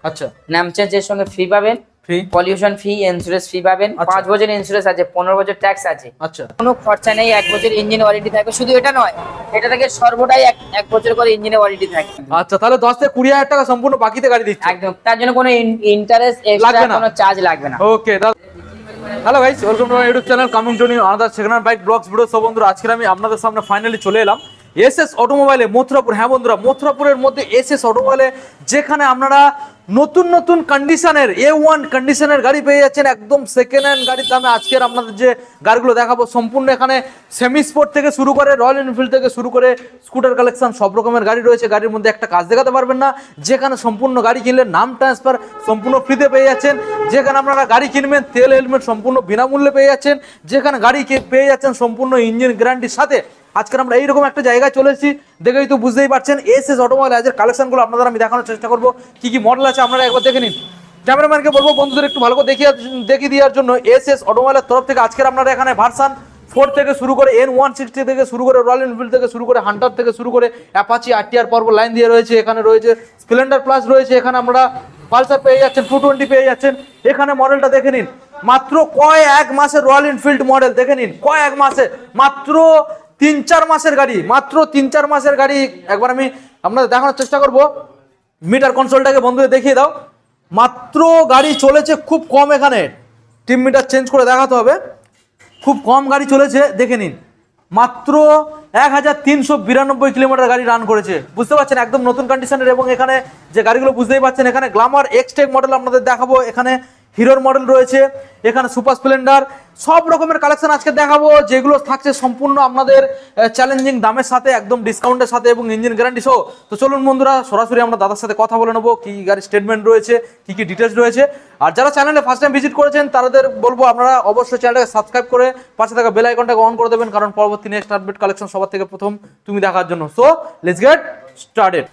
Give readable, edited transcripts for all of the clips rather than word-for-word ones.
আচ্ছা, নাম চেঞ্জের সঙ্গে ফ্রি পাবেন, free pollution free, insurance free পাবেন, 5 বছর ইন্স্যুরেন্স আছে, 15 বছর ট্যাক্স আছে, আচ্ছা কোনো খরচা নেই, 1 বছর ইঞ্জিন ওয়ারেন্টি থাকবে। শুধু এটা নয়, এটা থেকে সর্বদাই এক বছর করে ইঞ্জিনের ওয়ারেন্টি থাকে। আচ্ছা, তাহলে 10 থেকে 20,000 টাকা সম্পূর্ণ বাকিতে গাড়ি দিচ্ছে একদম, তার জন্য কোনো ইন্টারেস্ট লাগবে এক্সট্রা না। কোনো চার্জ লাগবে না। ওকে দাদা, hello guys, welcome to my YouTube channel coming to new another second hand bike vlogs video. সব বন্ধুরা, আজকে আমি আপনাদের সামনে ফাইনালি চলে এলাম এসএস অটোমোবাইলে মথুরাপুর। হ্যাঁ বন্ধুরা, মথুরাপুরের মধ্যে এসএস অটোমোবাইলে, যেখানে আপনারা নতুন নতুন কন্ডিশনের A1 কন্ডিশনের গাড়ি পেয়ে যাচ্ছেন একদম সেকেন্ড হ্যান্ড গাড়ির দামে। আজকের আপনাদের যে গাড়িগুলো দেখাবো সম্পূর্ণ এখানে সেমি স্পোর্ট থেকে শুরু করে রয়্যাল এনফিল্ড থেকে শুরু করে স্কুটার কালেকশন সব রকমের গাড়ি রয়েছে। গাড়ির মধ্যে একটা কাজ দেখাতে পারবেন না, যেখানে সম্পূর্ণ গাড়ি কিনলে নাম ট্রান্সফার সম্পূর্ণ ফ্রিতে পেয়ে যাচ্ছেন। যেখানে আপনারা গাড়ি কিনবেন তেল হেলমেট সম্পূর্ণ বিনামূল্যে পেয়ে যাচ্ছেন। যেখানে গাড়ি পেয়ে যাচ্ছেন সম্পূর্ণ ইঞ্জিন গ্যারান্টির সাথে। আজকে আমরা এইরকম একটা জায়গায় চলে এসেছি, দেখেই তো বুঝতেই পারছেন এসএস অটোমোবাইল আজের কালেকশনগুলো আপনাদের আমি দেখানোর চেষ্টা করবো। কি কি মডেল আছে আপনারা একবার দেখে নিন। ক্যামেরাম্যানকে বলবো বন্ধুদের একটু ভালো করে দেখিয়ে দেওয়ার জন্য। এসএস অটোমোবাইলের তরফ থেকে আজকের আপনারা এখানে ভার্সন 4 থেকে শুরু করে N160 থেকে শুরু করে রয়্যাল এনফিল্ড থেকে শুরু করে হান্টার থেকে শুরু করে অ্যাপাচি আরটিআর পর্ব লাইন দিয়ে রয়েছে। এখানে রয়েছে স্প্লেন্ডার প্লাস রয়েছে, এখানে আমরা পালসার পেয়ে যাচ্ছেন, 220 পেয়ে যাচ্ছেন। এখানে মডেলটা দেখে নিন, মাত্র কয়েক মাসের রয়্যাল এনফিল্ড মডেল দেখে নিন, কয়েক মাসে, মাত্র 3-4 মাসের গাড়ি, মাত্র 3-4 মাসের গাড়ি। একবার আমি আপনাদের দেখানোর চেষ্টা করব। মিটার কনসোলটাকে বন্ধুদের দেখিয়ে দাও। মাত্র গাড়ি চলেছে খুব কম, এখানে টিম মিটার চেঞ্জ করে দেখাতে হবে। খুব কম গাড়ি চলেছে, দেখে নিন, মাত্র 1392 কিলোমিটার গাড়ি রান করেছে। বুঝতে পারছেন একদম নতুন কন্ডিশনের। এবং এখানে যে গাড়িগুলো বুঝতেই পারছেন, এখানে গ্ল্যামার এক্সটেক মডেল আপনাদের দেখাবো, এখানে হিরোর মডেল রয়েছে, এখানে সুপার স্প্লেন্ডার, সব রকমের কালেকশন আজকে দেখাবো, যেগুলো থাকছে সম্পূর্ণ আপনাদের চ্যালেঞ্জিং দামের সাথে, একদম ডিসকাউন্টের সাথে এবং ইঞ্জিন গ্যারান্টি সহ। তো চলুন বন্ধুরা, সরাসরি আমরা দাদার সাথে কথা বলে নেবো, কি গাড়ির স্টেটমেন্ট রয়েছে, কি কি ডিটেলস রয়েছে। আর যারা চ্যানেলে ফার্স্ট টাইম ভিজিট করেছেন তাদের বলবো আপনারা অবশ্যই চ্যানেলটাকে সাবস্ক্রাইব করে পাশে থাকা বেল আইকনটাকে অন করে দেবেন, কারণ পরবর্তী নেক্সট আপডেট কালেকশন সবার থেকে প্রথম তুমি দেখার জন্য। So let's get started.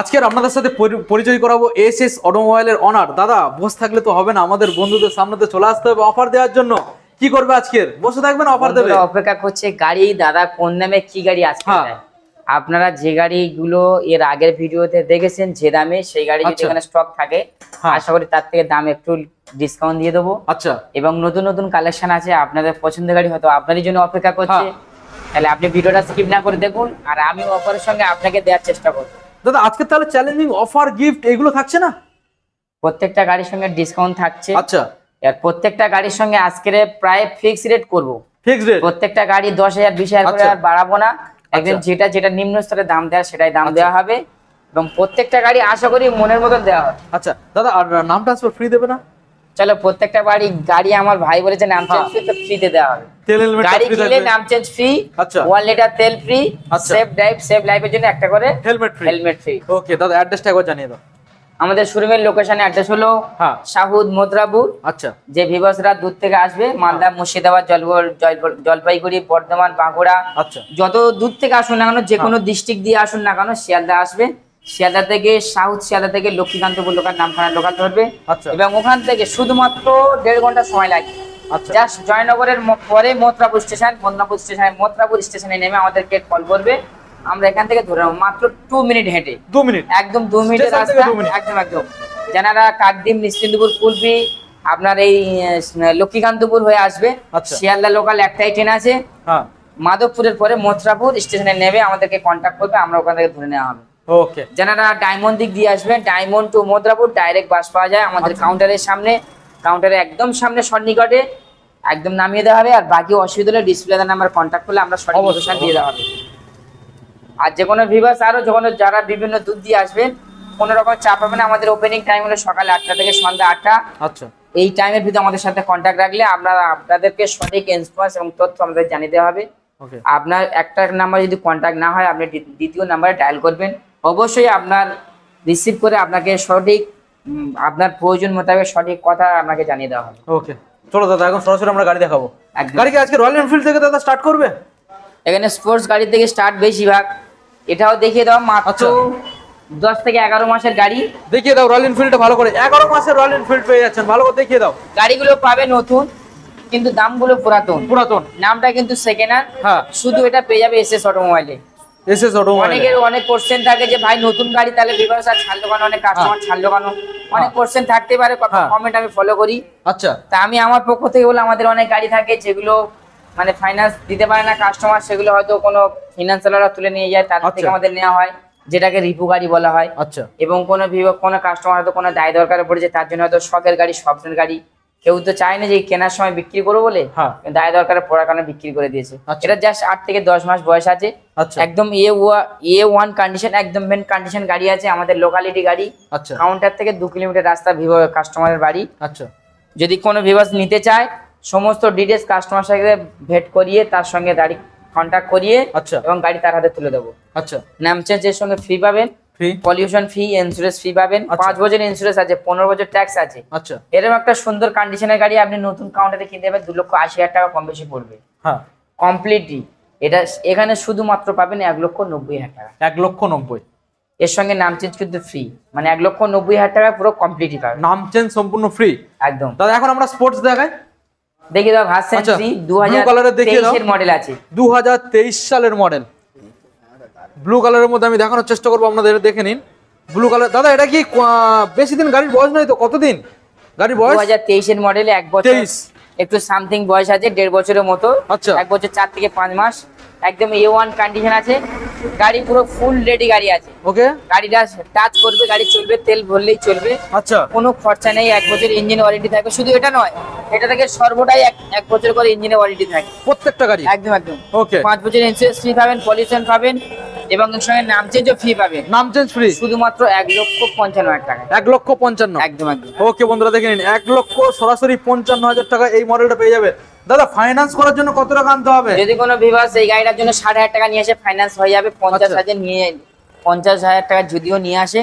আজকের আপনাদের সাথে পরিচয় করাবো এসএস অটোমোবাইলের অনার। দাদা, বসে থাকলে তো হবে না, আমাদের বন্ধুদের সামনে তো চলে আসতে হবে অফার দেওয়ার জন্য। কি করবে আজকের? বসে থাকবেন, অফার দেবে, অপেক্ষা করছে গাড়ি। দাদা কোন দামে কি গাড়ি আজকে দেয়? আপনারা যে গাড়িগুলো এর আগের ভিডিওতে দেখেছেন যে দামে, সেই গাড়ি যদি এখানে স্টক থাকে, আশা করি তার থেকে দাম একটু ডিসকাউন্ট দিয়ে দেবো। আচ্ছা, এবং নতুন নতুন কালেকশন আছে, আপনাদের পছন্দের গাড়ি হয়তো আপনারই জন্য অপেক্ষা করছে। তাহলে আপনি ভিডিওটা স্কিপ না করে দেখুন, আর আমি অফারের সঙ্গে আপনাকে দেওয়ার চেষ্টা করব। দাদা আজকে তাহলে চ্যালেঞ্জিং অফার, গিফট এগুলো থাকছে না? প্রত্যেকটা গাড়ির সঙ্গে ডিসকাউন্ট থাকছে। আচ্ছা, আর প্রত্যেকটা গাড়ির সঙ্গে আজকে প্রায় ফিক্স রেট করব। ফিক্স রেট প্রত্যেকটা গাড়ি 10,000 20,000 করে আর বাড়াবো না। একদম যেটা নিম্ন স্তরে দাম দেওয়া সেটাই দাম দেওয়া হবে, এবং প্রত্যেকটা গাড়ি আশা করি মনের মতন দেওয়া হবে। আচ্ছা দাদা, আর নাম ট্রান্সফার ফ্রি দেবে না? চলো, প্রত্যেকটা গাড়ি আমার ভাই বলেছে নাম চেঞ্জ ফ্রি, তো ফ্রিতে দেওয়া হবে। তেল হেলমেট গাড়ি ফ্রি কিনলে থাকবে, নাম চেঞ্জ ফ্রি, আচ্ছা 1 লিটার তেল ফ্রি, আচ্ছা সেফ ড্রাইভ সেফ লাইফের জন্য একটা করে হেলমেট ফ্রি। ওকে দাদা, অ্যাড্রেসটা একবার জানিয়ে দাও। আমাদের শোরুমের লোকেশন অ্যাড্রেস হলো শাহুদ মথুরাপুর। আচ্ছা, যে ভিভাসরা দূর থেকে আসবে, মালদা, মুর্শিদাবাদ, জলপাইগুড়ি, বর্ধমান, বাঁকুড়া, আচ্ছা যত দূর থেকে আসুন না কেন, যে কোনো ডিস্ট্রিক্ট দিয়ে আসুন না কেন, শিয়ালদা আসবে। শিয়ালদা থেকে শিয়ালদা থেকে লক্ষ্মীকান্তপুর লোকাল, নামখানা লোকাল ধরবে, এবং ওখান থেকে শুধুমাত্র 1.5 ঘন্টা সময় লাগে। জাস্ট জয়নগরের পরে মথুরাপুর স্টেশনে নেমে আমাদেরকে কল করবে, আমরা এখান থেকে ধরে নেবো মাত্র 2 মিনিট হেঁটে। 2 মিনিট, একদম 2 মিনিটের রাস্তা, একদম। যারা কাকদ্বীপ, নিশ্চিন্তপুর, কুলপি, আপনার এই লক্ষ্মীকান্তপুর হয়ে আসবে, শিয়ালদা লোকাল একটাই ট্রেন আছে। মাধবপুরের পরে মথুরাপুর স্টেশনে নেবে, আমাদেরকে কন্ট্যাক্ট করবে, আমরা ওখান থেকে ধরে নেওয়া হবে। ওকে, যারা ডায়মন্ড দিক দিয়ে আসবেন, Diamond to Mathurapur direct bus পাওয়া যায় আমাদের কাউন্টারের সামনে, কাউন্টারের একদম সামনে সন্নিকটে, একদম নামিয়ে দেওয়া হবে। আর বাকি অসুবিধা হলে ডিসপ্লে নাম্বার কন্ট্যাক্ট করলে আমরা সঠিক লোকেশন দিয়ে দেওয়া হবে। আর যে কোনো ভিউয়ার্স আরো যখন যারা বিভিন্ন দূর দিয়ে আসবেন, কোনো রকম চাপ হবে না। আমাদের ওপেনিং টাইম হলো সকাল 8টা থেকে সন্ধ্যা 8টা। আচ্ছা, এই টাইমের ভিতরে আমাদের সাথে কন্ট্যাক্ট রাখলে আপনাদেরকে সঠিক ইনফরমেশন এবং তথ্য আমাদের জানিয়ে দেওয়া হবে। আপনার একটা নাম্বার যদি কন্ট্যাক্ট না হয়, আপনি দ্বিতীয় নাম্বারে ডায়াল করবেন, অবশ্যই আপনার রিসিভ করে আপনাকে সঠিক আপনার প্রয়োজন মোতাবেক সঠিক কথা আপনাকে জানিয়ে দেওয়া হবে। ওকে, চলো দাদা, এখন সরাসরি আমরা গাড়ি দেখাবো। গাড়ি কি আজকে রয়্যাল এনফিল্ড থেকে দাদা স্টার্ট করবে? এখানে স্পোর্টস গাড়ি থেকে স্টার্ট বেশিরভাগ। এটাও দেখিয়ে দাও, মাত্র 10 থেকে 11 মাসের গাড়ি। দেখিয়ে দাও রয়্যাল এনফিল্ডটা ভালো করে। 11 মাসের রয়্যাল এনফিল্ড পেয়ে যাচ্ছেন, ভালো করে দেখিয়ে দাও। গাড়িগুলো পাবে নতুন, কিন্তু দামগুলো পুরাতন। নামটা কিন্তু সেকেন্ড হ্যান্ড। শুধু এটা পেয়ে যাবে এসএস অটোমোবাইলে। SS automobile. অনেকের অনেক কোশ্চেন থাকে যে ভাই নতুন গাড়ি তাহলে ভিভার্স আর ছাড়লো কেন, অনেক কাস্টমার ছাড়লো কেন, অনেক কোশ্চেন থাকতে পারে, কমেন্ট আমি ফলো করি। আচ্ছা তা আমি আমার পক্ষ থেকে বলে আমাদের অনেক গাড়ি থাকে যেগুলো মানে ফাইন্যান্স দিতে পারে না কাস্টমার, সেগুলো হয়তো কোনো ফিনান্সিয়ালরা তুলে নিয়ে যায়, তাদের থেকে আমাদের নেওয়া হয়, যেটাকে রিপু গাড়ি বলা হয়। আচ্ছা এবং কোনো কাস্টমার হয়তো কোনো দায় দরকারে পড়েছে, তার জন্য হয়তো শখের গাড়ি, স্বপ্নের গাড়ি, কেউ তো চায় না যে কেনার সময় বিক্রি করবো বলে, হ্যাঁ দায় দরকারে পড়ার কারণে বিক্রি করে দিয়েছে। আচ্ছা। এটা জাস্ট 8 থেকে 10 মাস বয়স আছে, আচ্ছা একদম A1 কন্ডিশন, একদম মেন কন্ডিশন গাড়ি আছে, আমাদের লোকালিটি গাড়ি। আচ্ছা কাউন্টার থেকে 2 কিলোমিটার রাস্তা ভিভো কাস্টমারের বাড়ি। আচ্ছা যদি কোনো ভিউয়ার্স নিতে চায় সমস্ত ডিটেলস কাস্টমার সাথে ভেট করিয়ে তার সঙ্গে গাড়ি কন্ট্যাক্ট করিয়ে আচ্ছা এবং গাড়ি তার হাতে তুলে দেবো। আচ্ছা নাম চেঞ্জের সঙ্গে ফ্রি পাবেন, free pollution free, insurance free পাবেন, আচ্ছা। 5 বছরের ইন্স্যুরেন্স আছে, 15 বছর ট্যাক্স আছে। আচ্ছা এরকম একটা সুন্দর কন্ডিশনের গাড়ি আপনি নতুন কাউন্টারে কিনতে পাবেন 2,80,000 টাকা কম বেশি পড়বে হ্যাঁ কমপ্লিটলি। এটা এখানে শুধুমাত্র পাবেন 1,90,000 টাকা। 1,90,000। এর সঙ্গে নাম চেঞ্জ কিন্তু ফ্রি, মানে 1,90,000 টাকা পুরো কমপ্লিটই পাবেন, নাম চেঞ্জ সম্পূর্ণ ফ্রি একদম। দাদা। এখন আমরা স্পোর্টস দেখাই, দেখি দাও ভার্সন আচ্ছা, 3 blue colour এর দেখিয়ে দাও। 2023 এর মডেল আছে, 2023 সালের মডেল, ব্লু কালারের মধ্যে আমি দেখানোর চেষ্টা করবো আপনাদের, দেখে নিন ব্লু কালার। দাদা এটা কি বেশি দিন গাড়ির বয়স নয় তো, কতদিন গাড়ির বয়স? 2023 এর মডেল, 1 বছর 23 একটু সামথিং বয়স আছে, 1.5 বছরের মতো। আচ্ছা 1 বছর 4 থেকে 5 মাস, একদম A1 কন্ডিশন আছে, গাড়ি পুরো ফুল রেডি গাড়ি আছে। ওকে গাড়িটা টাচ করবে, গাড়ি চলবে, তেল ভরলেই চলবে, আচ্ছা কোনো খরচা নেই। 1 বছর ইঞ্জিন ওয়ারেন্টি থাকবে, শুধু এটা নয়, এটা থেকে সর্বদাই এক বছর করে ইঞ্জিনের ওয়ারেন্টি থাকে প্রত্যেকটা গাড়ি, একদম একদম। ওকে 5 বছর ইন্স্যুরেন্স ফ্রি পাবেন, পলিউশন পাবেন এবং এর সঙ্গে নাম চেঞ্জও ফ্রি পাবেন, নাম চেঞ্জ ফ্রি, শুধুমাত্র 1,55,000 টাকা, 1,55,000। একদম একদম। ওকে বন্ধুরা দেখে নিন, 1,00,000 সরাসরি 55,000 টাকা এই মডেলটা পেয়ে যাবে। দাদা ফাইন্যান্স করার জন্য কত টাকা আনতে হবে? যদি কোনো ভিউয়ার্স এই গাড়িটার জন্য 60,000 টাকা নিয়ে আসে ফাইন্যান্স হয়ে যাবে, 50,000 নিয়ে 50,000 টাকা যদিও নিয়ে আসে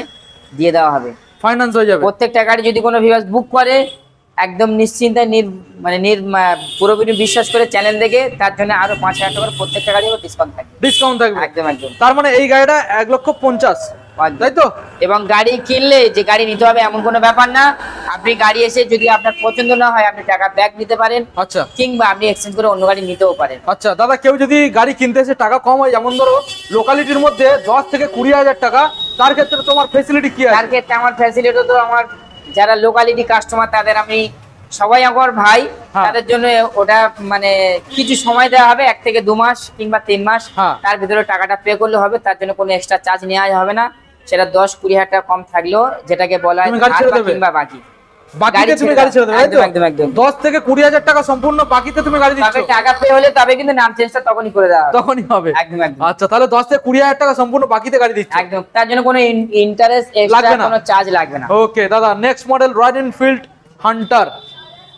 দিয়ে দেওয়া হবে, ফাইন্যান্স হয়ে যাবে। প্রত্যেকটা গাড়ি যদি কোনো ভিউয়ার্স বুক করে একদম নিশ্চিন্তে পুরোপুরি বিশ্বাস করে চ্যানেল দেখে তার জন্য আরো 5,000 টাকার প্রত্যেকটা গাড়ি ডিসকাউন্ট থাকবে, ডিসকাউন্ট থাকবে একদম একদম। তার মানে এই গাড়িটা 1,50,000, তাই তো? এবং গাড়ি কিনলে যে গাড়ি নিতে হবে এমন কোনো ব্যাপার না, আপনি গাড়ি এসে যদি আপনার পছন্দ না হয় আপনি টাকা ব্যাক নিতে পারেন, আচ্ছা কিংবা আপনি এক্সচেঞ্জ করে অন্য গাড়ি নিতেও পারেন। আচ্ছা দাদা, কেউ যদি গাড়ি কিনতে এসে টাকা কম হয়, যেমন ধরো লোকালিটির মধ্যে 10 থেকে 20,000 টাকা, তার ক্ষেত্রে তোমার ফ্যাসিলিটি কি তার আছে? ক্ষেত্রে আমার ফ্যাসিলিটি তো আমার যারা লোকালিটি কাস্টমার তাদের আমি সবাই আমার ভাই, হ্যাঁ। তাদের জন্য ওটা মানে কিছু সময় দেওয়া হবে, 1 থেকে 2 মাস কিংবা 3 মাস, হ্যাঁ। তার ভিতরে টাকাটা পে করলে হবে, তার জন্য কোনো এক্সট্রা চার্জ নেওয়া হবে না, সেটা 10-20,000 টাকা কম থাকলেও যেটাকে বলা হয় তুমি গাড়ি ধার ছেড়ে বা দেবে? কিংবা বাকি, বাকিতে তুমি গাড়ি ছেড়ে দেবে, তাই তো? একদম একদম একদম। 10 থেকে 20,000 টাকা সম্পূর্ণ বাকিতে তুমি গাড়ি দিচ্ছ, তবে টাকা পে হলে তবে কিন্তু নাম চেঞ্জটা তখনই করে দেওয়া হবে, তখনই হবে। একদম একদম আচ্ছা, তাহলে 10 থেকে 20,000 টাকা সম্পূর্ণ বাকিতে গাড়ি দিচ্ছ, একদম, তার জন্য কোনো ইন্টারেস্ট লাগবে এক্সট্রা না। কোনো চার্জ লাগবে না। ওকে দাদা, next model royal Enfield Hunter,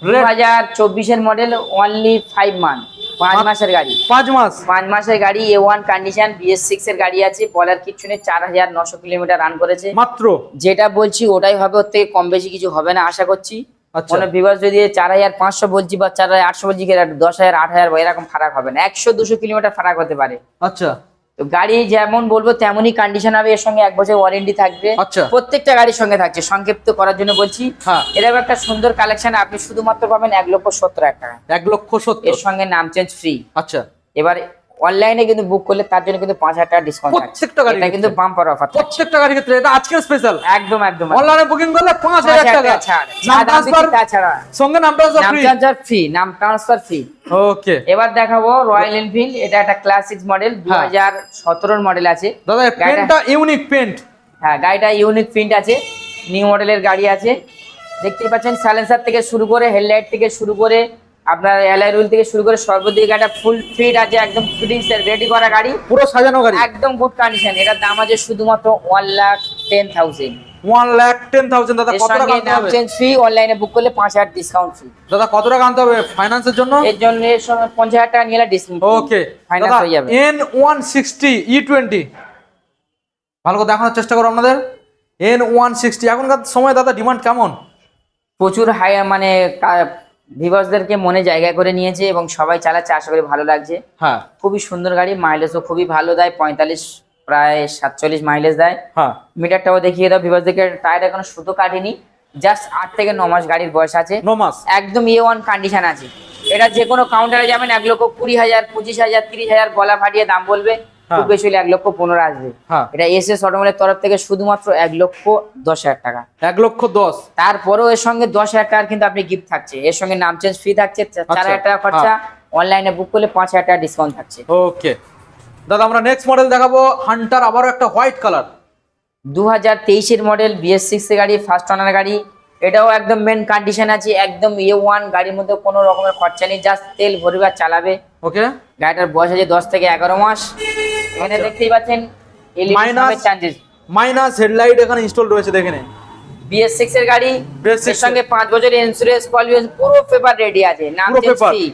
2024 এর মডেল, অনলি 5 মান্থ, 5 মাসের গাড়ি, 5 মাস, 5 মাসের গাড়ি, A1 কন্ডিশন, BS6 এর গাড়ি আছে, বলার কিছু নেই, 4,900 কিলোমিটার রান করেছে মাত্র। যেটা বলছি ওটাই হবে, ওর থেকে কম বেশি কিছু হবে না আশা করছি। আচ্ছা। কোনো ভিউয়ার্স যদি 4,500 বলছি বা 4,800 বলছি, 10,000 8,000 এরকম ফারাক হবে না, 100-200 কিলোমিটার ফারাক হতে পারে। আচ্ছা তো গাড়ি যেমন বলবো তেমনই কন্ডিশন হবে, এর সঙ্গে 1 বছর ওয়ারেন্টি থাকবে, আচ্ছা। প্রত্যেকটা গাড়ির সঙ্গে থাকছে। সংক্ষিপ্ত করার জন্য বলছি, হ্যাঁ। এরকম একটা সুন্দর কালেকশন আপনি শুধুমাত্র পাবেন 1,70,000 টাকা, 1,70,000। এর সঙ্গে নাম চেঞ্জ ফ্রি। আচ্ছা, এবার অনলাইনে কিন্তু বুক করলে তার জন্য কিন্তু 5,000 টাকা ডিসকাউন্ট আছে, প্রত্যেকটা গাড়ির এটা কিন্তু ক্ষেত্রে? বাম্পার অফার, প্রত্যেকটা গাড়ির ক্ষেত্রে এটা আজকের স্পেশাল, একদম একদম। অনলাইনে বুকিং করলে 5,000 টাকা ছাড়, নাম ট্রান্সফার, তাছাড়া সঙ্গে নাম ট্রান্সফার নাম ফ্রি। Transfer free. ওকে এবার দেখাবো রয়্যাল এনফিল্ড, এটা একটা ক্লাসিক মডেল, 2017 এর মডেল আছে। দাদা, পেন্টটা ইউনিক পেন্ট, হ্যাঁ, গাড়িটা ইউনিক প্রিন্ট আছে, নিউ মডেলের গাড়ি আছে, দেখতেই পাচ্ছেন। সাইলেন্সার থেকে শুরু করে, হেডলাইট থেকে শুরু করে, আপনার অ্যালয় হুইল থেকে শুরু করে সর্বদিকে গাড়িটা ফুল ফিট আছে, একদম ফিটিংস রেডি করা গাড়ি, পুরো সাজানো গাড়ি, একদম গুড কন্ডিশন। এটার দাম আছে শুধুমাত্র 1,10,000। 1,10,000। দাদা এর কত টাকা সঙ্গে আনতে নাম হবে? চেঞ্জ ফ্রি, অনলাইনে বুক করলে 5,000 ডিসকাউন্ট ফ্রি। দাদা কত টাকা আনতে হবে ফাইন্যান্সের জন্য? এর জন্য এর সঙ্গে 50,000 টাকা নিলে ডিসকাউন্ট, ওকে ফাইন্যান্স দাদা, হয়ে যাবে। N160 E20 ভালো করে দেখানোর চেষ্টা করো আপনাদের। N160 এখনকার সময় দাদা ডিমান্ড কেমন? প্রচুর হাই, মানে ভিউয়ার্সদেরকে মনে জায়গা করে নিয়েছে এবং সবাই চালাচ্ছে, আশা করি ভালো লাগছে। হ্যাঁ খুবই সুন্দর গাড়ি, মাইলেজও খুবই ভালো দেয়, 45 প্রায় 47 মাইলেজ দেয়। হ্যাঁ মিটারটাও দেখিয়ে দাও ভিউয়ার্সদেরকে, টায়ার এখনো সুতো কাটেনি, জাস্ট 8 থেকে 9 মাস গাড়ির বয়স আছে, 9 মাস, একদম A1 কন্ডিশন আছে। এটা যে কোনো কাউন্টারে যাবেন 1,20,000, 25,000, 30,000 গলা ফাটিয়ে দাম বলবে, খুব বেশি হলে 1,15,000 আসবে। হ্যাঁ। এটা এসএস অটোমোবাইলের তরফ থেকে শুধুমাত্র 1,10,000 টাকা। 1,10,000। তারপরেও এর সঙ্গে 10,000 টাকার কিন্তু আপনি গিফট থাকছে, এর সঙ্গে নাম চেঞ্জ ফ্রি থাকছে, 4,000 টাকা খরচা, অনলাইনে বুক করলে 5,000 টাকা ডিসকাউন্ট থাকছে। ওকে দাদা, আমরা নেক্সট মডেল দেখাবো হান্টার, আবারও একটা হোয়াইট কালার। 2023 মডেল BS6 এর গাড়ি, ফার্স্ট ওনার গাড়ি। এটাও একদম মেন কন্ডিশন আছে, একদম A1 গাড়ির মধ্যে কোনো রকমের খরচা নেই, জাস্ট তেল ভরবে আর চালাবে। ওকে, গাড়িটার বয়স আছে 10 থেকে 11 মাস। এখানে দেখতেই পাচ্ছেন মাইনাস হেডলাইট এখানে ইনস্টল রয়েছে, দেখে নিন। BS6 এর গাড়ি, BS6 এর সঙ্গে 5 বছরের ইন্স্যুরেন্স পলিসি, পুরো পেপার রেডি আছে, নাম চেঞ্জ ফ্রি।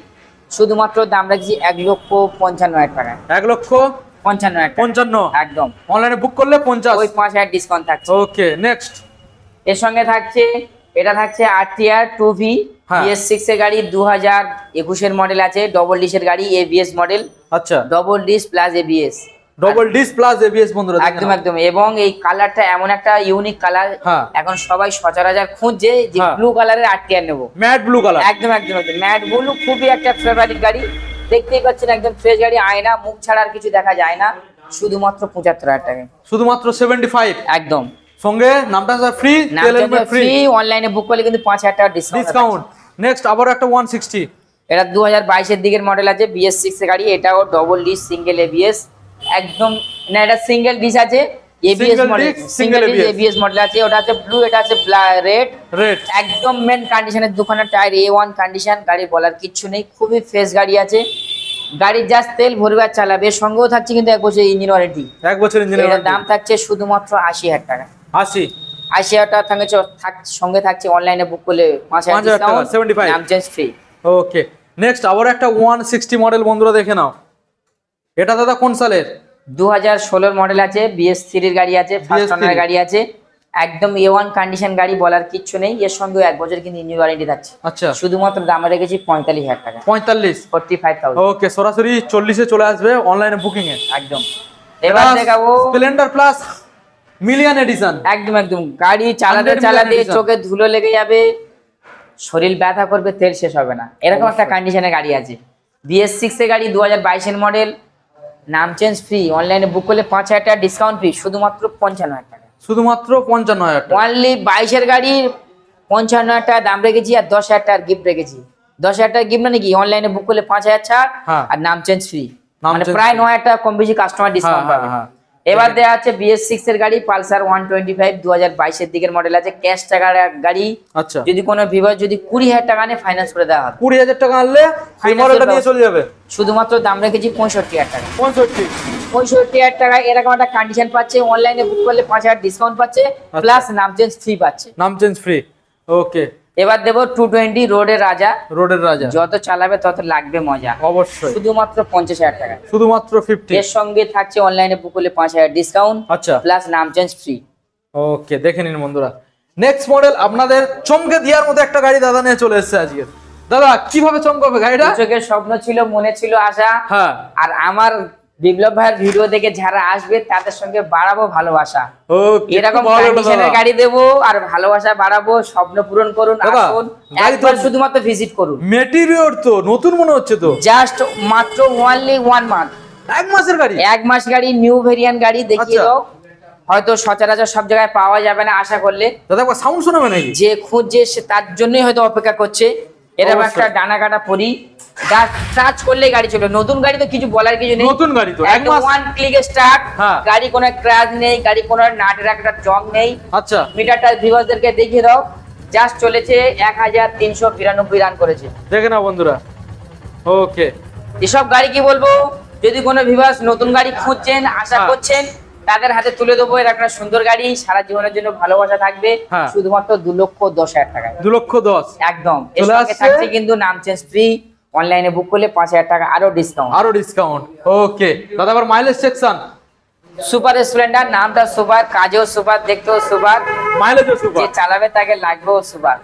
শুধুমাত্র দাম রাখছি 1,55,000 টাকা। 1,55,000 একদম। অনলাইনে বুক করলে 50, ওই 5,000 ডিসকাউন্ট থাকছে। Okay next. এর সঙ্গে থাকছে, এটা থাকছে RTR 2V BS6 এর গাড়ি, 2021 এর মডেল আছে, ডবল ডিশ এর গাড়ি, ABS মডেল। আচ্ছা, double dish plus ABS, double dish plus ABS বন্ধুরা, একদম একদম। এবং এই কালারটা এমন একটা ইউনিক কালার, এখন সবাই সচরাচর খুঁজছে যে ব্লু কালারের RTR নেবো, ম্যাট ব্লু কালার। একদম একদম ম্যাট ব্লু, খুবই একটা ফেভারিট গাড়ি। দেখতেই পাচ্ছেন একদম ফ্রেশ গাড়ি, আয়না মুখ ছাড়া আর কিছু দেখা যায় না। শুধুমাত্র 75,000 টাকা, শুধুমাত্র 75। একদম। সঙ্গে নামটা ফ্রি, তেল হেলমেট ফ্রি। অনলাইনে বুক করলে কিন্তু 5,000 টাকা ডিসকাউন্ট। নেক্সট আবার একটা 160। এটা 2022 এর দিকের মডেল আছে, BS6 এর গাড়ি। এটাও ডবল ডিশ সিঙ্গেল ABS, একদম। না, এটা সিঙ্গেল ডিশ আছে, ABS model, single dish ABS model আছে। ওটা আছে ব্লু, এটা আছে রেড। একদম মেন কন্ডিশনের দোকানের টায়ার A1 কন্ডিশন, গাড়ি বলার কিচ্ছু নেই, খুবই ফ্রেশ গাড়ি আছে। গাড়ির জাস্ট তেল ভরবে আর চালাবে। এর সঙ্গেও থাকছে কিন্তু 1 বছর ইঞ্জিন ওয়ারেন্টি। 1 বছর ইঞ্জিন ওয়ারেন্টি। এর দাম থাকছে শুধুমাত্র 80,000 টাকা। 80,000 টাকা সঙ্গে থাকছে অনলাইনে বুক করলে 5,000 ডিসকাউন্ট, 75, নাম চেঞ্জ ফ্রি। ওকে নেক্সট আবার একটা 160 মডেল বন্ধুরা, দেখে নাও। এটা দাদা কোন সালের? 2016 মডেল আছে, BS3 এর গাড়ি আছে, ফার্স্ট ওনার গাড়ি আছে, একদম A1 কন্ডিশন গাড়ি, বলার কিচ্ছু নেই। এর সঙ্গে 1 বছর কিন্তু ইঞ্জিন ওয়ারেন্টি থাকছে। আচ্ছা, শুধুমাত্র দাম রেখেছি 45,000 টাকা। 45,000। ওকে, সরাসরি 40 এ চলে আসবে অনলাইনে বুকিং এ, একদম। এবার দেখাবো স্প্লেন্ডার প্লাস মিলিয়ন এডিশন। একদম একদম। গাড়ি চালাতে চালাতে চোখে ধুলো লেগে যাবে, শরীর ব্যথা করবে, তেল শেষ হবে না, এরকম একটা কন্ডিশনের গাড়ি আছে। BS6 এর গাড়ি, 2022 এর মডেল, নাম চেঞ্জ ফ্রি, অনলাইনে বুক করলে 5,000 টাকা ডিসকাউন্ট ফ্রি, শুধুমাত্র 55,000 টাকা। শুধুমাত্র 55,000 টাকা। অনলি 22 এর গাড়ির 55,000 টাকা দাম রেখেছি, আর 10,000 টাকার গিফট রেখেছি। 10,000 টাকার গিফট মানে কি, অনলাইনে বুক করলে 5,000 ছাড়, আর নাম চেঞ্জ ফ্রি, মানে প্রায় 9,000 টাকা কম বেশি কাস্টমার ডিসকাউন্ট পাবে। এবার দেওয়া আছে BS6 এর গাড়ি, পালসার 125, 2022 এর দিকের মডেল আছে, ক্যাশ টাকার গাড়ি। আচ্ছা, যদি কোনো ভিউয়ার যদি 20,000 টাকা আনে, ফাইন্যান্স করে দেওয়া হবে। 20,000 টাকা আনলে এই মডেলটা নিয়ে চলে যাবে। শুধুমাত্র দাম রেখেছি 65,000 টাকা। 65,000 টাকা এরকম একটা কন্ডিশন পাচ্ছে, অনলাইনে বুক করলে 5,000 ডিসকাউন্ট পাচ্ছে, প্লাস নাম চেঞ্জ ফ্রি পাচ্ছে। নাম চেঞ্জ ফ্রি, ওকে। এবার দেবো 220 রোডের রাজা। যত চালাবে তত লাগবে মজা, অবশ্যই। শুধুমাত্র 50,000 টাকা, শুধুমাত্র 50। এর সঙ্গে থাকছে অনলাইনে বুক করলে 5,000 ডিসকাউন্ট, আচ্ছা, প্লাস নাম চেঞ্জ ফ্রি। ওকে, দেখে নিন বন্ধুরা। নেক্সট মডেল আপনাদের চমকে দেওয়ার মতো একটা গাড়ি দাদা নিয়ে চলে এসেছে আজকে। দাদা কিভাবে চমকাবে গাড়িটা? চোখের স্বপ্ন ছিল, মনে ছিল আশা। হ্যাঁ, আর আমার বিপ্লব ভাইয়ের ভিডিও দেখে যারা আসবে তাদের সঙ্গে বাড়াবো ভালোবাসা। এরকম কন্ডিশনের গাড়ি দেবো আর ভালোবাসা বাড়াবো, স্বপ্ন পূরণ করুন, আসুন একবার শুধুমাত্র ভিজিট করুন। মেটেরিয়ল তো নতুন মনে হচ্ছে তো, জাস্ট মাত্র অনলি 1 মান্থ, 1 মাসের গাড়ি, 1 মাস গাড়ি, নিউ ভেরিয়েন্ট গাড়ি দেখিয়ে দাও। হয়তো সচরাচর সব জায়গায় পাওয়া যাবে না, আশা করলে দাদা একবার সাউন্ড শোনাবে নাকি? যে খুঁজছে সে তার জন্যই হয়তো অপেক্ষা করছে। এরকম একটা ডানা কাটা পরি, টাচ করলেই গাড়ি চলবে। নতুন গাড়ি তো কিছু বলার কিছু নেই, নতুন গাড়ি তো 1 মাস 1 ক্লিক স্টার্ট। গাড়ি কোনো ক্র্যাশ নেই, গাড়ি কোনো নাটের একটা জং নেই। আচ্ছা, মিটারটা ভিউয়ারদেরকে দেখিয়ে দাও, জাস্ট চলেছে 1,392 রান করেছে, দেখে নাও বন্ধুরা। ওকে, এসব গাড়ি কি বলবো, যদি কোনো ভিউয়ার্স নতুন গাড়ি খুঁজছেন, আশা করছেন, তাদের হাতে তুলে দেবো এর একটা সুন্দর গাড়ি, সারা জীবনের জন্য ভালোবাসা থাকবে, শুধুমাত্র 2,10,000 টাকায়। 2,10,000 একদম। এর সঙ্গে থাকছে কিন্তু নাম চেঞ্জ ফ্রি, অনলাইনে বুক করলে 5,000 টাকা আরো ডিসকাউন্ট। ওকে দাদা, আবার মাইলেজ সেকশন। সুপার স্প্লেন্ডার, নামটা সুপার, কাজেও সুপার, দেখতেও সুপার, মাইলেজও সুপার, যে চালাবে তাকে লাগবেও সুপার,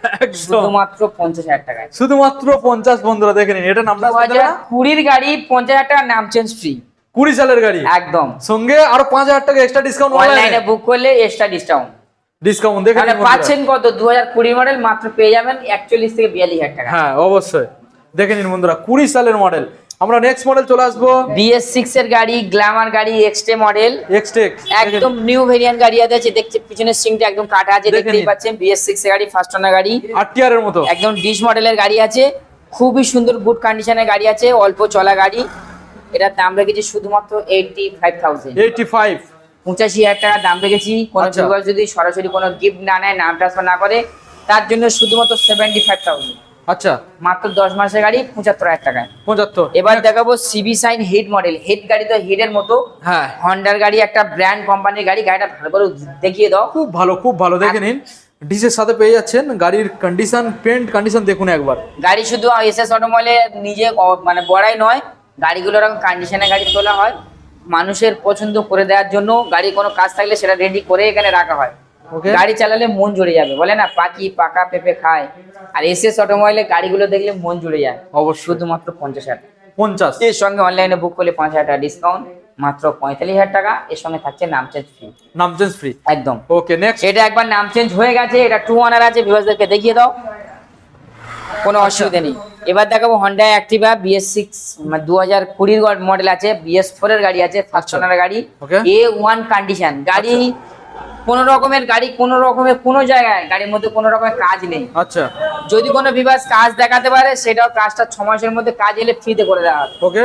শুধুমাত্র 50,000 টাকায়। শুধুমাত্র 50 বন্ধুরা, দেখে নিন। এটা নামটা 2020 গাড়ি, 50,000 টাকা নাম চেঞ্জ ফ্রি, 20 সালের গাড়ি, একদম। সঙ্গে আরো 5,000 টাকা এক্সট্রা ডিসকাউন্ট, অনলাইনে বুক করলে এক্সট্রা ডিসকাউন্ট। দেখেন পাচ্ছেন কত, 2020 মডেল, মাত্র পেয়ে যাবেন 41 থেকে 42,000 টাকা। হ্যাঁ অবশ্যই, দেখে নিন বন্ধুরা, 20 সালের মডেল। আমরা নেক্সট মডেল চলে আসবো BS6 এর গাড়ি, গ্ল্যামার গাড়ি, এক্সটে মডেল, এক্সটেক একদম নিউ ভেরিয়েন্ট গাড়ি আছে। দেখতে পিছনের সিংটা একদম কাটা আছে, দেখতেই পাচ্ছেন। BS6 এর গাড়ি, ফার্স্ট ওনার গাড়ি, RTR এর মতো একদম ডিশ মডেলের গাড়ি আছে। খুবই সুন্দর গুড কন্ডিশনের গাড়ি আছে, অল্প চলা গাড়ি। এটার দাম রেখেছি শুধুমাত্র 85,000, 85। 85,000 টাকা দাম রেখেছি। কোনো আচ্ছা। ভিউয়ার যদি সরাসরি কোনো গিফট না নেয়, নাম ট্রান্সফার না করে, তার জন্য শুধুমাত্র 75,000, আচ্ছা মাত্র 10 মাসের গাড়ি, 75,000 টাকায়। 75। এবার দেখাবো CB Shine head model. Head গাড়ি তো হেডের মতো, হ্যাঁ হন্ডার গাড়ি, একটা ব্র্যান্ড কোম্পানির গাড়ি। গাড়িটা ভালো করে দেখিয়ে দাও। খুব ভালো, খুব ভালো। দেখে নিন, ডিসের সাথে পেয়ে যাচ্ছেন। গাড়ির কন্ডিশন, পেন্ট কন্ডিশন দেখুন একবার। গাড়ি শুধু এসএস অটোমোবাইলে নিজে মানে বড়াই নয়, গাড়িগুলো এরকম কন্ডিশনে গাড়ি তোলা হয় মানুষের পছন্দ করে দেওয়ার জন্য। গাড়ি কোনো কাজ থাকলে সেটা রেডি করে এখানে রাখা হয়। ওকে, গাড়ি চালালে মন জুড়ে যাবে, বলে না পাখি পাকা পেঁপে খায়। আর এসএস অটোমোবাইলে গাড়িগুলো দেখলে মন জুড়ে যায়। অবশ্যই। শুধুমাত্র 50,000, 50। এর সঙ্গে অনলাইনে বুক করলে 5,000 টাকা ডিসকাউন্ট, মাত্র 45,000 টাকা। এর সঙ্গে থাকছে নাম চেঞ্জ ফ্রি, নাম চেঞ্জ ফ্রি। একদম। ওকে, নেক্সট। এটা একবার নাম চেঞ্জ হয়ে গেছে, এটা 2 ওনার আছে। ভিউয়ারদেরকে দেখিয়ে দাও, কোনো অসুবিধা নেই। এবার দেখাবো হন্ডা অ্যাক্টিভা BS6, 2020 মডেল আছে। BS4 এর গাড়ি আছে, ফার্স্ট ওনার গাড়ি, Okay. A1 কন্ডিশন গাড়ি। কোন রকমের গাড়ি, কোন রকমের কোনো জায়গায় গাড়ির মধ্যে কোনো রকমের কাজ নেই। আচ্ছা, যদি কোনো বিভাগ কাজ দেখাতে পারে, সেটাও কাজটা 6 মাসের মধ্যে কাজ এলে ফ্রিতে করে দেওয়া হবে, ওকে।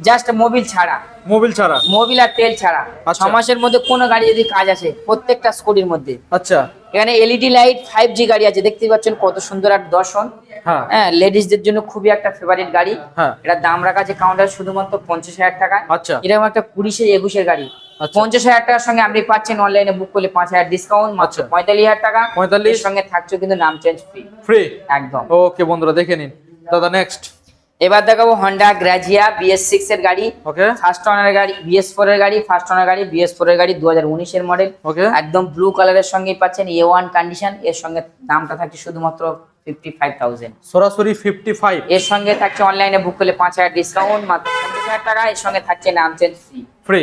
জাস্ট মোবিল ছাড়া, মোবিল ছাড়া। মোবিল আর তেল ছাড়া। আচ্ছা। 6 মাসের মধ্যে কোনো গাড়ি যদি কাজ আসে, প্রত্যেকটা স্কুটির মধ্যে। আচ্ছা, এখানে এলইডি লাইট, 5G গাড়ি আছে, দেখতেই পাচ্ছেন কত সুন্দর আর দর্শন। হ্যাঁ হ্যাঁ, লেডিসদের জন্য খুবই একটা ফেভারিট গাড়ি। হ্যাঁ। এটা দাম রাখা আছে কাউন্টার শুধুমাত্র 50,000 টাকা। আচ্ছা। এরকম একটা 20-21 এর গাড়ি, আচ্ছা। 50,000 টাকার সঙ্গে আপনি পাচ্ছেন অনলাইনে বুক করলে 5,000 ডিসকাউন্ট, মাত্র আচ্ছা। 45,000 টাকা। 45 এর সঙ্গে থাকছে কিন্তু নাম চেঞ্জ ফ্রি, ফ্রি। একদম। ওকে বন্ধুরা, দেখে নিন। দাদা নেক্সট। এবার দেখাবো হন্ডা গ্রাজিয়া BS6 এর গাড়ি, ওকে, ফার্স্ট ওনার গাড়ি, BS4 এর গাড়ি, ফার্স্ট ওনার গাড়ি, BS4 এর গাড়ি, 2019 এর মডেল। ওকে। একদম ব্লু কালারের সঙ্গে পাচ্ছেন A1 কন্ডিশন। এর সঙ্গে দামটা থাকছে শুধুমাত্র 55,000, সরাসরি 55। এর সঙ্গে থাকছে অনলাইনে বুক করলে 5,000 ডিসকাউন্ট, মাত্র 50,000 টাকা। এর সঙ্গে থাকছে নাম চেঞ্জ ফ্রি, ফ্রি,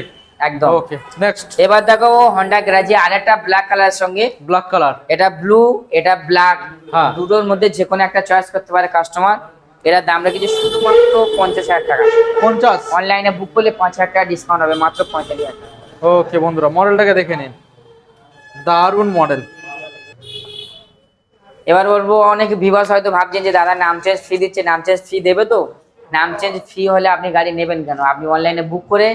একদম। ওকে। নেক্সট, এবার দেখো হন্ডা গ্রাজিয়া আরেকটা ব্ল্যাক কালারের সঙ্গে। Black colour. এটা ব্লু, এটা ব্ল্যাক, হ্যাঁ। দুটোর মধ্যে যে কোনো একটা চয়েস করতে পারে কাস্টমার। এরা দাম রেখেছে শুধুমাত্র 50,000 টাকা। 50। অনলাইনে বুক করলে 5,000 টাকা ডিসকাউন্ট হবে, মাত্র 45,000 টাকা। ওকে বন্ধুরা, মডেলটাকে দেখে নিন, দারুণ মডেল। এবার বলবো, অনেক ভিউয়ার্স হয়তো ভাবছেন যে দাদা নাম চেঞ্জ ফ্রি দিচ্ছে, নাম চেঞ্জ ফ্রি দেবে তো? নাম চেঞ্জ ফ্রি হলে আপনি গাড়ি নেবেন কেন? আপনি অনলাইনে বুক করে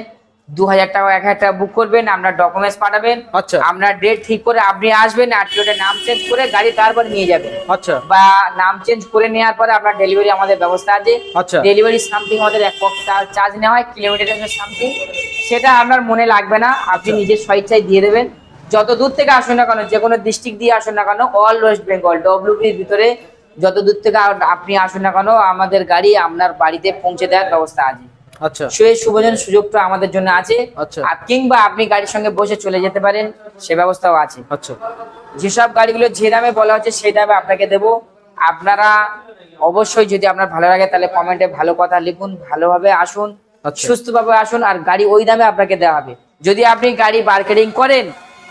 2,000 টাকা 1,000 টাকা বুক করবেন, আপনার ডকুমেন্টস পাঠাবেন, আচ্ছা। আপনার ডেট ঠিক করে আপনি আসবেন, আরটিওতে নাম চেঞ্জ করে গাড়ি তারপর নিয়ে যাবেন। আচ্ছা বা নাম চেঞ্জ করে নেওয়ার পরে আপনার ডেলিভারি আমাদের ব্যবস্থা আছে। আচ্ছা। ডেলিভারি সামথিং আমাদের 1 চার্জ নেওয়া হয়, কিলোমিটারের সামথিং। সেটা আপনার মনে লাগবে না, আপনি নিজের স্বেচ্ছায় দিয়ে দেবেন। যত দূর থেকে আসুন না কেন, যে কোনো ডিস্ট্রিক্ট দিয়ে আসুন না কেন, অল ওয়েস্ট বেঙ্গল ডব্লিউবির ভিতরে যত দূর থেকে আপনি আসুন না কেন, আমাদের গাড়ি আপনার বাড়িতে পৌঁছে দেওয়ার ব্যবস্থা আছে। আচ্ছা সেই সুযোজন সুযোগটা আমাদের জন্য আছে। আচ্ছা। আর কিংবা আপনি গাড়ির সঙ্গে বসে চলে যেতে পারেন, সে ব্যবস্থাও আছে। আচ্ছা। যেসব গাড়িগুলো যে দামে বলা হচ্ছে সেই দামে আপনাকে দেবো। আপনারা অবশ্যই, যদি আপনার ভালো লাগে তাহলে কমেন্টে ভালো কথা লিখুন, ভালোভাবে আসুন, আচ্ছা। সুস্থভাবে আসুন, আর গাড়ি ওই দামে আপনাকে দেওয়া হবে। যদি আপনি গাড়ি মার্কেটিং করেন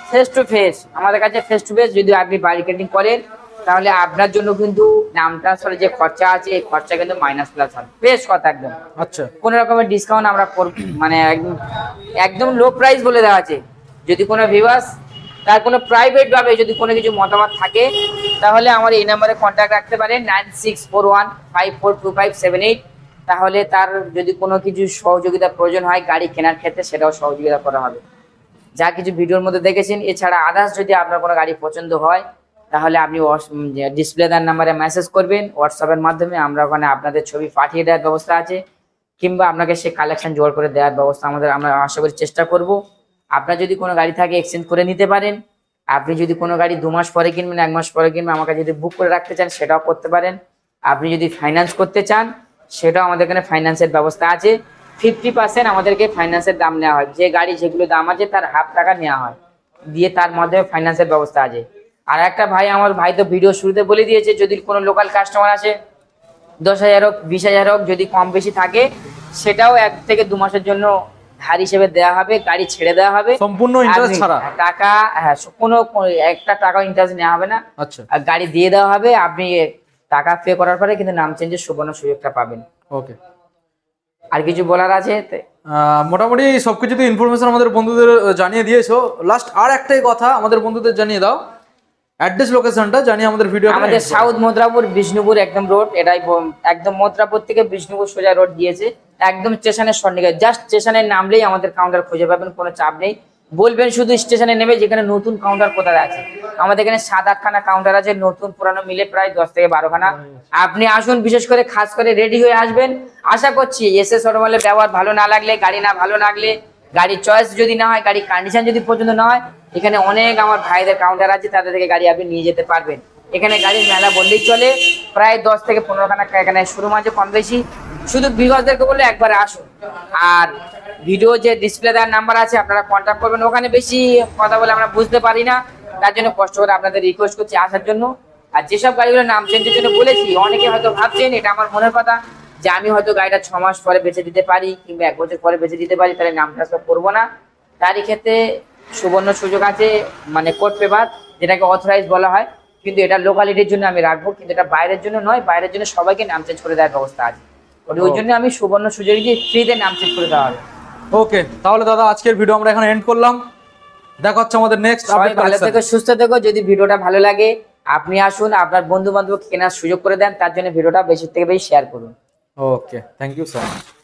ফেস টু ফেস, আমাদের কাছে ফেস টু ফেস যদি আপনি মার্কেটিং করেন, তাহলে আপনার জন্য কিন্তু নাম ট্রান্সফারের যে খরচা আছে, এই খরচা কিন্তু মাইনাস প্লাস হবে। বেশ কথা, একদম আচ্ছা। কোনো রকমের ডিসকাউন্ট আমরা মানে একদম লো প্রাইস বলে দেওয়া আছে। যদি কোনো ভিউয়ার্স তার কোনো প্রাইভেট ভাবে যদি কোনো কিছু মতামত থাকে, তাহলে আমার এই নাম্বারে কন্ট্যাক্ট রাখতে পারেন 9641542578। তাহলে তার যদি কোনো কিছু সহযোগিতা প্রয়োজন হয় গাড়ি কেনার ক্ষেত্রে, সেটাও সহযোগিতা করা হবে। যা কিছু ভিডিওর মধ্যে দেখেছেন, এছাড়া আদার্স যদি আপনার কোনো গাড়ি পছন্দ হয়, তাহলে আপনি ডিসপ্লে দেওয়ার নাম্বারে মেসেজ করবেন হোয়াটসঅ্যাপের মাধ্যমে। আমরা ওখানে আপনাদের ছবি পাঠিয়ে দেওয়ার ব্যবস্থা আছে, কিংবা আপনাকে সে কালেকশন জোগাড় করে দেওয়ার ব্যবস্থা আমরা আশা করি চেষ্টা করব। আপনার যদি কোনো গাড়ি থাকে এক্সচেঞ্জ করে নিতে পারেন। আপনি যদি কোনো গাড়ি 2 মাস পরে কিনবেন, 1 মাস পরে কিনবেন, আমাকে যদি বুক করে রাখতে চান সেটাও করতে পারেন। আপনি যদি ফাইন্যান্স করতে চান, সেটাও আমাদের এখানে ফাইন্যান্সের ব্যবস্থা আছে। 50% আমাদেরকে ফাইন্যান্সের দাম নেওয়া হয়, যে গাড়ি যেগুলো দাম আছে তার হাফ টাকা নেওয়া হয়, দিয়ে তার মাধ্যমে ফাইন্যান্সের ব্যবস্থা আছে। আর একটা ভাই, আমার ভাই তো ভিডিও শুরুতে বলে দিয়েছে, যদি কোনো লোকাল কাস্টমার আসে 10,000 হোক 20,000 হোক, যদি কম বেশি থাকে, সেটাও 1 থেকে 2 মাসের জন্য ধার হিসেবে দেওয়া হবে, গাড়ি ছেড়ে দেওয়া হবে সম্পূর্ণ ইন্টারেস্ট ছাড়া। টাকা, হ্যাঁ, কোনো একটা টাকাও ইন্টারেস্ট নেওয়া হবে না। আচ্ছা। আর গাড়ি দিয়ে দেওয়া হবে, আপনি টাকা পে করার পরে কিন্তু নাম চেঞ্জের সুবর্ণ সুযোগটা পাবেন। ওকে। আর কিছু বলার আছে? মোটামুটি সবকিছু তো ইনফরমেশন আমাদের বন্ধুদের জানিয়ে দিয়েছো। লাস্ট আর একটাই কথা আমাদের বন্ধুদের জানিয়ে দাও, অ্যাড্রেস লোকেশনটা জানিয়ে আমাদের ভিডিও। আমাদের সাউথ মথুরাপুর বিষ্ণুপুর একদম রোড, এটাই একদম মথুরাপুর থেকে বিষ্ণুপুর সোজা রোড গিয়েছে, একদম স্টেশনের সন্নিকটে। জাস্ট স্টেশনে নামলেই আমাদের কাউন্টার খুঁজে পাবেন, কোনো চাপ নেই। বলবেন শুধু স্টেশনে নেমে যেখানে নতুন কাউন্টার কোথায় আছে। আমাদের এখানে 7-8খানা কাউন্টার আছে, নতুন পুরানো মিলে প্রায় 10 থেকে 12খানা। আপনি আসুন, বিশেষ করে খাস করে রেডি হয়ে আসবেন। আশা করছি এসএস অটোমোবাইলের ব্যবহার ভালো না লাগলে, গাড়ি না ভালো লাগলে, গাড়ির চয়েস যদি না হয়, গাড়ির কন্ডিশন যদি পছন্দ না হয়, এখানে অনেক আমার ভাইদের কাউন্টার আছে, তাদের থেকে গাড়ি আপনি নিয়ে যেতে পারবেন। এখানে গাড়ির মেলা বললেই চলে, প্রায় 10 থেকে 15খানা এখানে শুরু মাঝে কম বেশি। শুধু বিগতদেরকে বললে একবার আসুন। আর ভিডিও যে ডিসপ্লে দেওয়ার নাম্বার আছে, আপনারা কন্ট্যাক্ট করবেন। ওখানে বেশি কথা বলে আমরা বুঝতে পারি না, তার জন্য কষ্ট করে আপনাদের রিকোয়েস্ট করছি আসার জন্য। আর যেসব গাড়িগুলোর নাম চেঞ্জের জন্য বলেছি, অনেকে হয়তো ভাবছেন এটা আমার মনের কথা যে আমি হয়তো গাড়িটা 6 মাস পরে বেচে দিতে পারি কিংবা 1 বছর পরে বেচে দিতে পারি, তাহলে নাম ট্রান্সফার করবো না। তারই ক্ষেত্রে সুবর্ণ সুযোগ আছে, মানে কোর্ট পেপার যেটাকে অথরাইজ বলা হয়, কিন্তু এটা লোকালিটির জন্য আমি রাখবো, কিন্তু এটা বাইরের জন্য নয়। বাইরের জন্য সবাইকে নাম চেঞ্জ করে দেওয়ার ব্যবস্থা আছে, ওই জন্য আমি সুবর্ণ সুযোগ দিয়ে ফ্রিতে নাম চেঞ্জ করে দেওয়া হবে। ওকে, তাহলে দাদা আজকের ভিডিও আমরা এখানে এন্ড করলাম। দেখা হচ্ছে আমাদের নেক্সট সবাই আপডেট। ভালো থেকো, সুস্থ থেকো। যদি ভিডিওটা ভালো লাগে আপনি আসুন, আপনার বন্ধু বান্ধব কেনার সুযোগ করে দেন, তার জন্য ভিডিওটা বেশি থেকে বেশি শেয়ার করুন। ওকে, থ্যাংক ইউ সো মাচ।